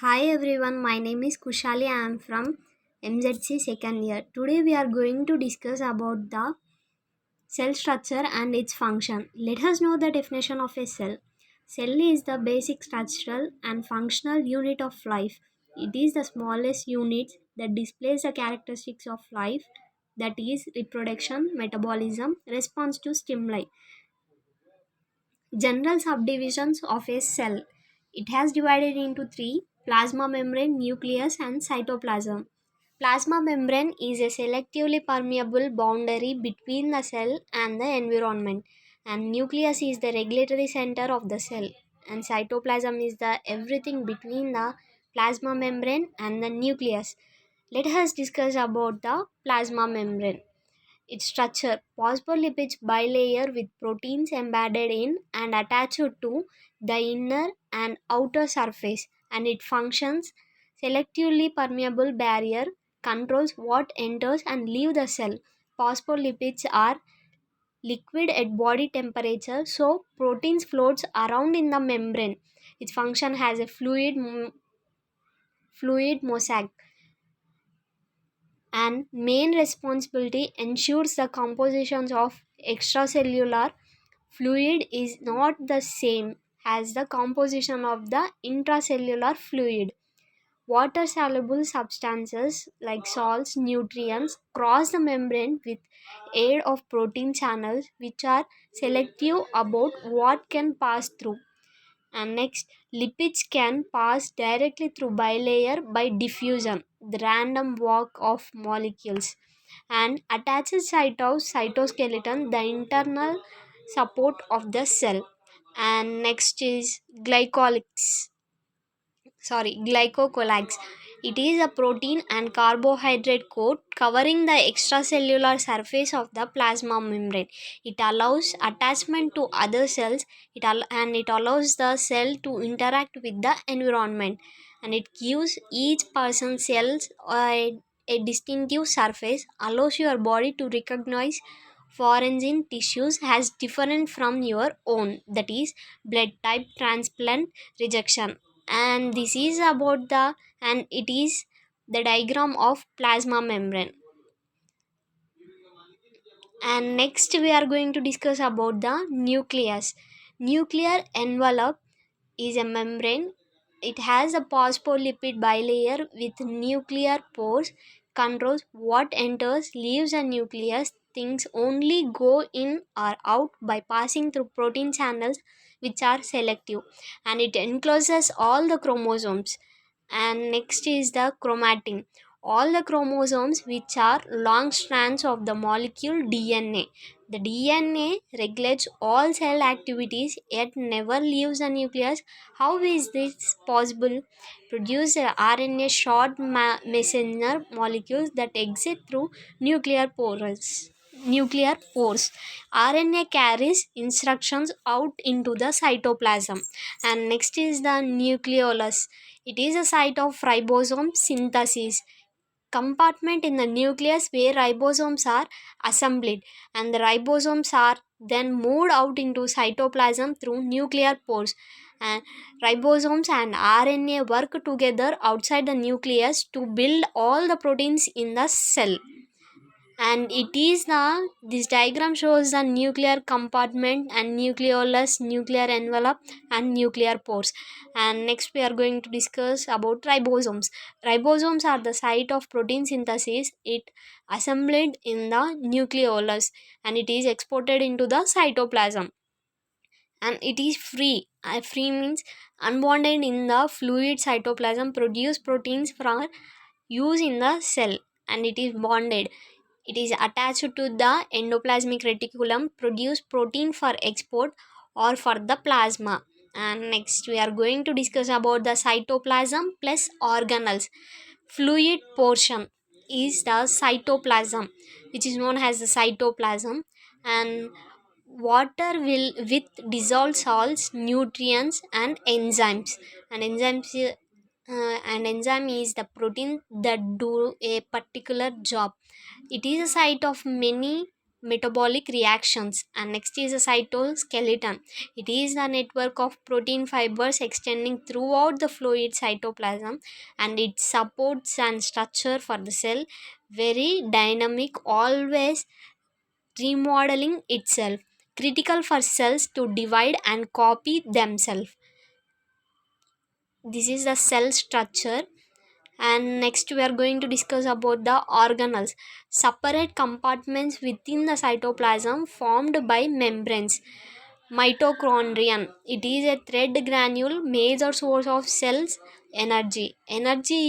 Hi everyone, my name is Kushali. I am from MZC second year. Today we are going to discuss about the cell structure and its function. Let us know the definition of a cell. Cell is the basic structural and functional unit of life. It is the smallest unit that displays the characteristics of life, that is reproduction, metabolism, response to stimuli. General subdivisions of a cell. It has divided into three: plasma membrane, nucleus, and cytoplasm. Plasma membrane is a selectively permeable boundary between the cell and the environment, and nucleus is the regulatory center of the cell, and cytoplasm is the everything between the plasma membrane and the nucleus. Let us discuss about the plasma membrane. Its structure: phospholipids bilayer with proteins embedded in and attached to the inner and outer surface, and it functions selectively permeable barrier, controls what enters and leaves the cell. Phospholipids are liquid at body temperature, so proteins floats around in the membrane. Its function has a fluid mosaic, and main responsibility ensures the compositions of extracellular fluid is not the same as the composition of the intracellular fluid. Water soluble substances like salts, nutrients cross the membrane with aid of protein channels which are selective about what can pass through. And next, lipids can pass directly through bilayer by diffusion, the random walk of molecules, and attached site of cytoskeleton, the internal support of the cell. And next is glycocollags. It is a protein and carbohydrate coat covering the extracellular surface of the plasma membrane. It allows attachment to other cells, and it allows the cell to interact with the environment, and it gives each person's cells a distinctive surface, allows your body to recognize foreign tissues as different from your own, that is blood type, transplant, rejection. And this is about the and it is the diagram of plasma membrane. And next we are going to discuss about the nucleus. Nuclear envelope is a membrane. It has a phospholipid bilayer with nuclear pores, controls what enters, leaves a nucleus. Things only go in or out by passing through protein channels which are selective, and it encloses all the chromosomes. And next is the chromatin. All the chromosomes which are long strands of the molecule DNA. The DNA regulates all cell activities yet never leaves the nucleus. How is this possible? Produce a RNA short messenger molecules that exit through nuclear pores. Nuclear pores. RNA carries instructions out into the cytoplasm. And next is the nucleolus. It is a site of ribosome synthesis, compartment in the nucleus where ribosomes are assembled, and the ribosomes are then moved out into cytoplasm through nuclear pores. And ribosomes and RNA work together outside the nucleus to build all the proteins in the cell. And it is the this diagram shows the nuclear compartment and nucleolus, nuclear envelope, and nuclear pores. And next we are going to discuss about ribosomes. Ribosomes are the site of protein synthesis. It assembled in the nucleolus, and it is exported into the cytoplasm, and it is free. Free means unbonded in the fluid. Cytoplasm produce proteins for use in the cell, and it is bonded. It is attached to the endoplasmic reticulum, produce protein for export or for the plasma. And next we are going to discuss about the cytoplasm plus organelles. Fluid portion is the cytoplasm, which is known as the cytoplasm, and water will with dissolved salts, nutrients, and enzymes. And enzyme is the protein that do a particular job. It is a site of many metabolic reactions. And next is a cytoskeleton. It is the network of protein fibers extending throughout the fluid cytoplasm, and it supports and structure for the cell, very dynamic, always remodeling itself, critical for cells to divide and copy themselves. This is the cell structure. And next we are going to discuss about the organelles, separate compartments within the cytoplasm formed by membranes. Mitochondrion, it is a thread granule, major source of cells energy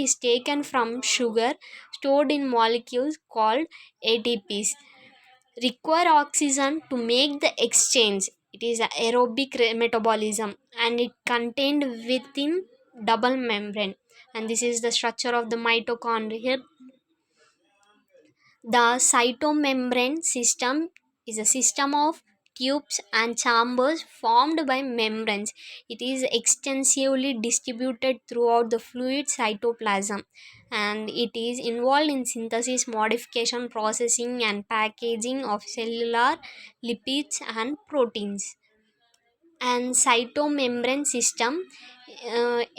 is taken from sugar stored in molecules called ATPs, require oxygen to make the exchange. It is aerobic metabolism, and it contained within double membrane. And this is the structure of the mitochondria. The cytomembrane system is a system of tubes and chambers formed by membranes. It is extensively distributed throughout the fluid cytoplasm, and it is involved in synthesis, modification, processing, and packaging of cellular lipids and proteins. And cytomembrane system,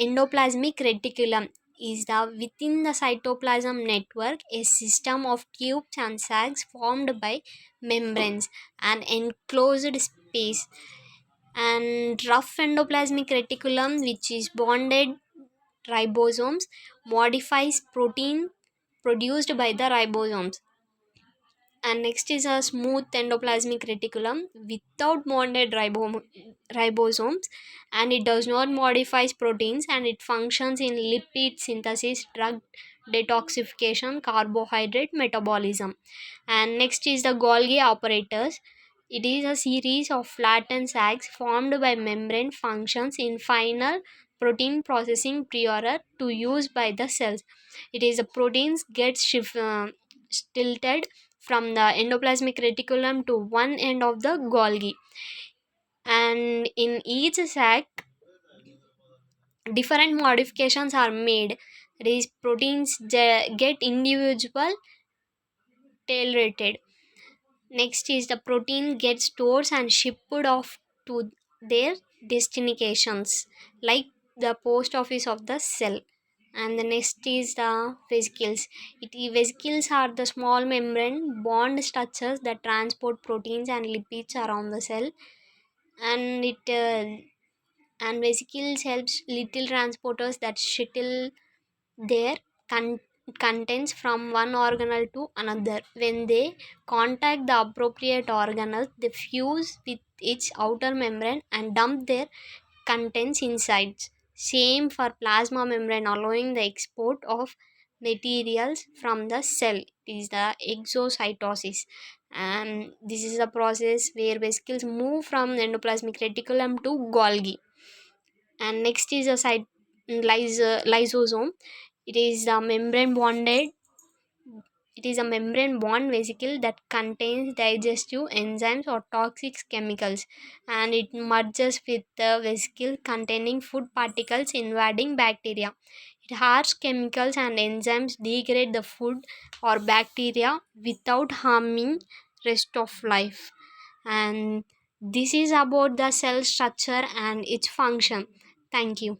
endoplasmic reticulum is the within the cytoplasm network, a system of tubes and sacs formed by membranes and enclosed space. And rough endoplasmic reticulum, which is bonded ribosomes, modifies protein produced by the ribosomes. And next is a smooth endoplasmic reticulum without bonded ribosomes, and it does not modify proteins, and it functions in lipid synthesis, drug detoxification, carbohydrate metabolism. And next is the Golgi apparatus. It is a series of flattened sacs formed by membrane functions in final protein processing prior to use by the cells. It is the proteins get tilted from the endoplasmic reticulum to one end of the Golgi. And in each sac, different modifications are made. These proteins get individual tail rated. Next is the protein gets stored and shipped off to their destinations, like the post office of the cell. And the next is the vesicles. Vesicles are the small membrane bond structures that transport proteins and lipids around the cell. And it and vesicles helps little transporters that shuttle their contents from one organelle to another. When they contact the appropriate organelle, they fuse with its outer membrane and dump their contents inside. Same for plasma membrane, allowing the export of materials from the cell. It is the exocytosis. And this is a process where vesicles move from the endoplasmic reticulum to Golgi. And next is a lysosome. It is a membrane bonded. It is a membrane bond vesicle that contains digestive enzymes or toxic chemicals, and it merges with the vesicle containing food particles invading bacteria. It harsh chemicals and enzymes degrade the food or bacteria without harming rest of life. And this is about the cell structure and its function. Thank you.